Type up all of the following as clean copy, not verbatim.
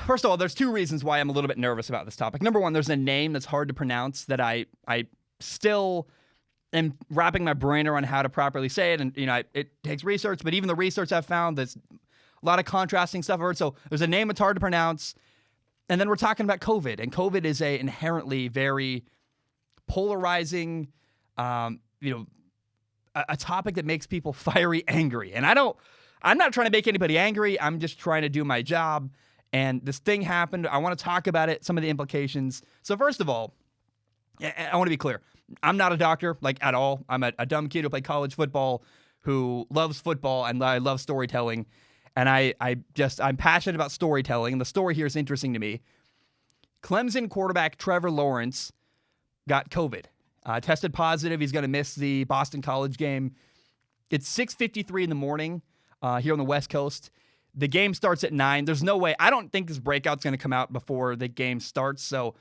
first of all, there's two reasons why I'm a little bit nervous about this topic. Number one, there's a name that's hard to pronounce that I still am wrapping my brain around how to properly say it. And, it takes research, but even the research I've found, there's a lot of contrasting stuff I've heard. So there's a name that's hard to pronounce. And then we're talking about COVID. And COVID is a inherently very polarizing, a topic that makes people fiery angry. And I'm not trying to make anybody angry. I'm just trying to do my job. And this thing happened. I want to talk about it, some of the implications. So first of all, I want to be clear. I'm not a doctor, at all. I'm a dumb kid who played college football, who loves football, and I love storytelling. And I'm passionate about storytelling. And the story here is interesting to me. Clemson quarterback Trevor Lawrence got COVID. Tested positive. He's going to miss the Boston College game. It's 6:53 in the morning here on the West Coast. The game starts at 9. There's no way. I don't think this breakout's going to come out before the game starts. So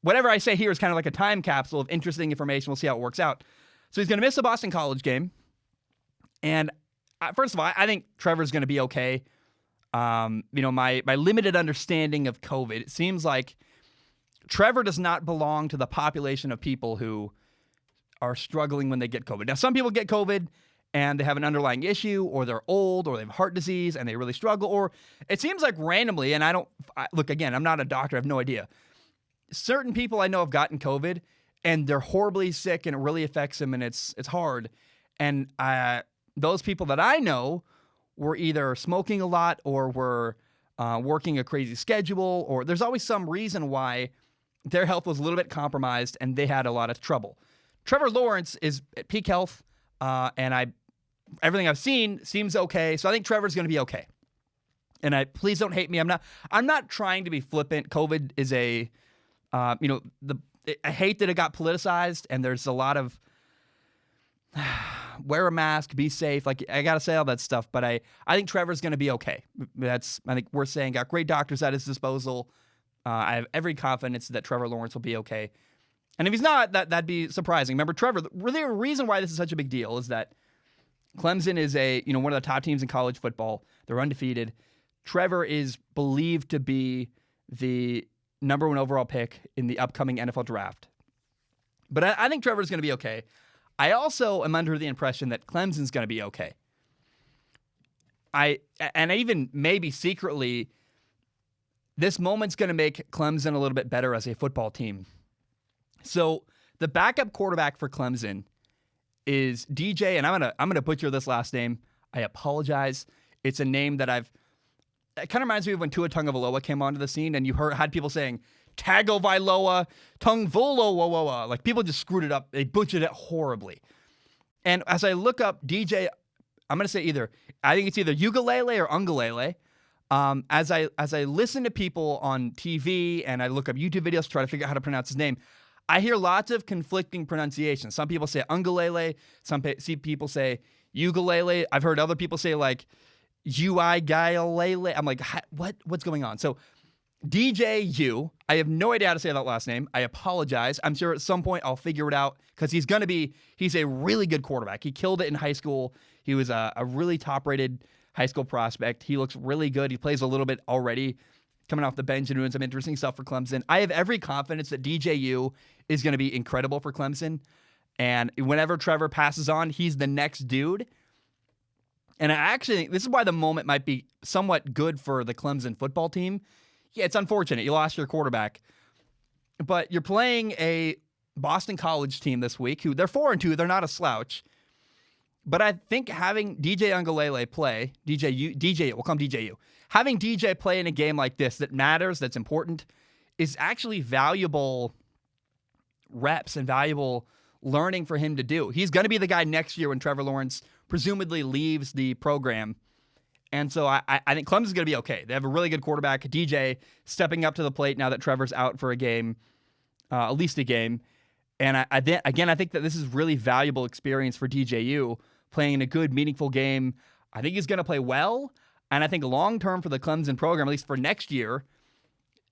whatever I say here is kind of like a time capsule of interesting information. We'll see how it works out. So he's going to miss the Boston College game. And first of all, I think Trevor's going to be okay. My limited understanding of COVID, it seems like Trevor does not belong to the population of people who are struggling when they get COVID. Now, some people get COVID and they have an underlying issue, or they're old, or they have heart disease and they really struggle, or it seems like randomly, and look, again, I'm not a doctor, I have no idea. Certain people I know have gotten COVID and they're horribly sick and it really affects them and it's hard. And those people that I know were either smoking a lot or were working a crazy schedule, or there's always some reason why their health was a little bit compromised and they had a lot of trouble. Trevor Lawrence is at peak health, and everything I've seen seems okay, so I think Trevor's going to be okay. And please don't hate me. I'm not trying to be flippant. COVID is I hate that it got politicized, and there's a lot of wear a mask, be safe. I got to say all that stuff, but I think Trevor's going to be okay. I think we're saying got great doctors at his disposal. I have every confidence that Trevor Lawrence will be okay. And if he's not, that'd be surprising. Remember, Trevor, the reason why this is such a big deal is that Clemson is one of the top teams in college football. They're undefeated. Trevor is believed to be the number 1 overall pick in the upcoming NFL draft. But I think Trevor's going to be okay. I also am under the impression that Clemson's going to be okay. I even maybe secretly, this moment's going to make Clemson a little bit better as a football team. So the backup quarterback for Clemson is DJ, and I'm gonna butcher this last name. I apologize. It's a name that it kind of reminds me of when Tua Tagovailoa came onto the scene, and you had people saying Tagovailoa, Tungvolo, like people just screwed it up. They butchered it horribly. And as I look up DJ, I'm gonna say I think it's either ukulele or ungalele. As I listen to people on TV and I look up YouTube videos to try to figure out how to pronounce his name, I hear lots of conflicting pronunciations. Some people say ungalele. Some people say ukulele. I've heard other people say uigalele. I'm like, what's going on? So DJU, I have no idea how to say that last name. I apologize. I'm sure at some point I'll figure it out because he's a really good quarterback. He killed it in high school. He was a really top-rated high school prospect. He looks really good. He plays a little bit already, coming off the bench and doing some interesting stuff for Clemson. I have every confidence that DJU is going to be incredible for Clemson. And whenever Trevor passes on, he's the next dude. And I actually think this is why the moment might be somewhat good for the Clemson football team. Yeah, it's unfortunate. You lost your quarterback. But you're playing a Boston College team this week who they're 4-2. They're not a slouch. But I think having DJ Ungalele play, we'll call him DJU. Having DJ play in a game like this that matters, that's important, is actually valuable reps and valuable learning for him to do. He's going to be the guy next year when Trevor Lawrence presumably leaves the program. And so I think Clemson's going to be okay. They have a really good quarterback, DJ, stepping up to the plate now that Trevor's out for a game, at least a game. And I think that this is really valuable experience for DJU, playing in a good, meaningful game. I think he's going to play well. And I think long-term for the Clemson program, at least for next year,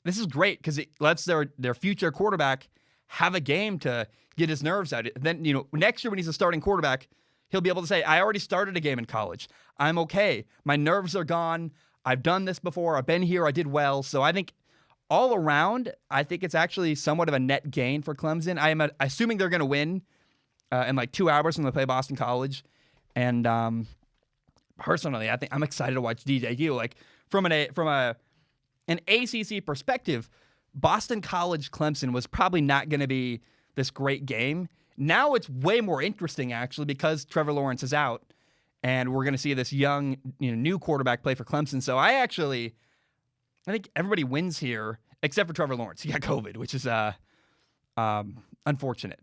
this is great because it lets their future quarterback have a game to get his nerves out. Then, next year when he's a starting quarterback, he'll be able to say, I already started a game in college. I'm okay. My nerves are gone. I've done this before. I've been here. I did well. So I think all around, I think it's actually somewhat of a net gain for Clemson. I am assuming they're going to win in like 2 hours when they play Boston College. And personally, I think I'm excited to watch DJU. Like from an ACC perspective, Boston College Clemson was probably not going to be this great game. Now it's way more interesting actually because Trevor Lawrence is out, and we're going to see this young, new quarterback play for Clemson. So I think everybody wins here except for Trevor Lawrence. He got COVID, which is unfortunate.